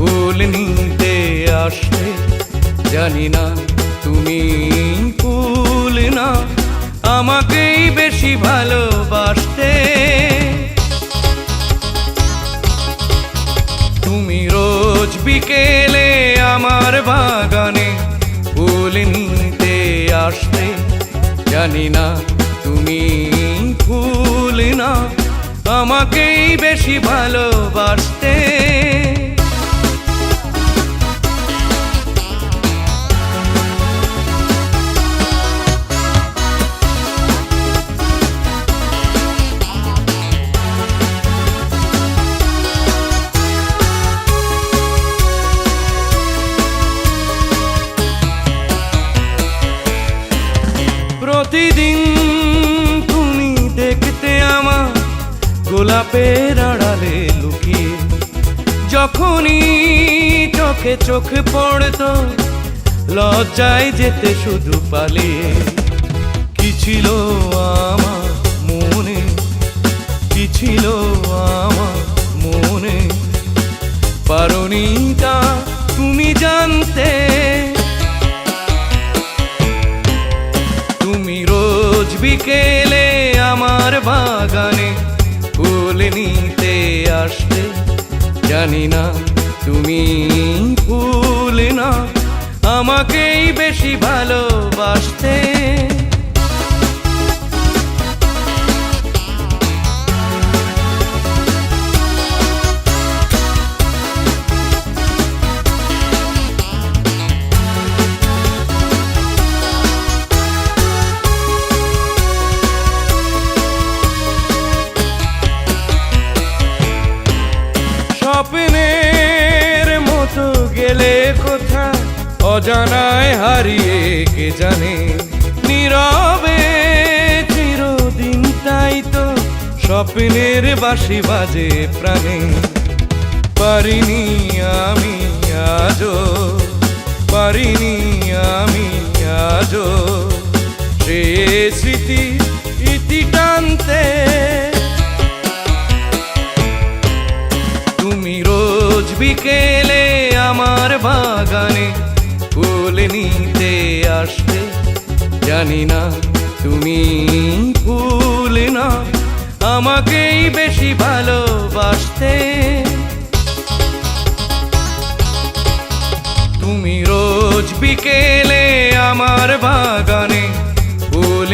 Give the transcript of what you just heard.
ফুল নিতে আসতে, জানি না তুমি ফুল না, আমাকেই বেশি ভালোবাসতে। তুমি রোজ বিকেলে আমার বাগানে ফুল নিতে আসতে, জানি না তুমি ফুল না, আমাকেই বেশি ভালোবাসতে। প্রতিদিন তুমি দেখতে আমার গোলাপের আড়ালে লুকিয়ে, যখনই চোখে চোখ পড়তো লজ্জায় যেতে শুধু পালিয়ে। কি ছিল আমার মনে, কি ছিল আমার মনে, পারোনি তা তুমি জানতে। তুমি রোজ বিকেলে আমার বাগানে ফুল নিতে আসতে, জানি না তুমি ফুল না, আমাকেই বেশি ভালোবাসতে। স্বপ্নের মতো গেলে কোথা অজানায় হারিয়ে কে জানে, নীরবে চিরদিন তাই তো স্বপ্নের বাঁশি বাজে প্রাণে। পারিনি আমি আজও, পারিনি আমি আজও সে স্মৃতি ইতি টানতে। তুমি রোজ বিকেলে আমার বাগানে ফুল নিতে আসতে, জানি না তুমি ফুল না, আমাকেই বেশি ভালোবাসতে। তুমি রোজ বিকেলে আমার বাগানে ফুল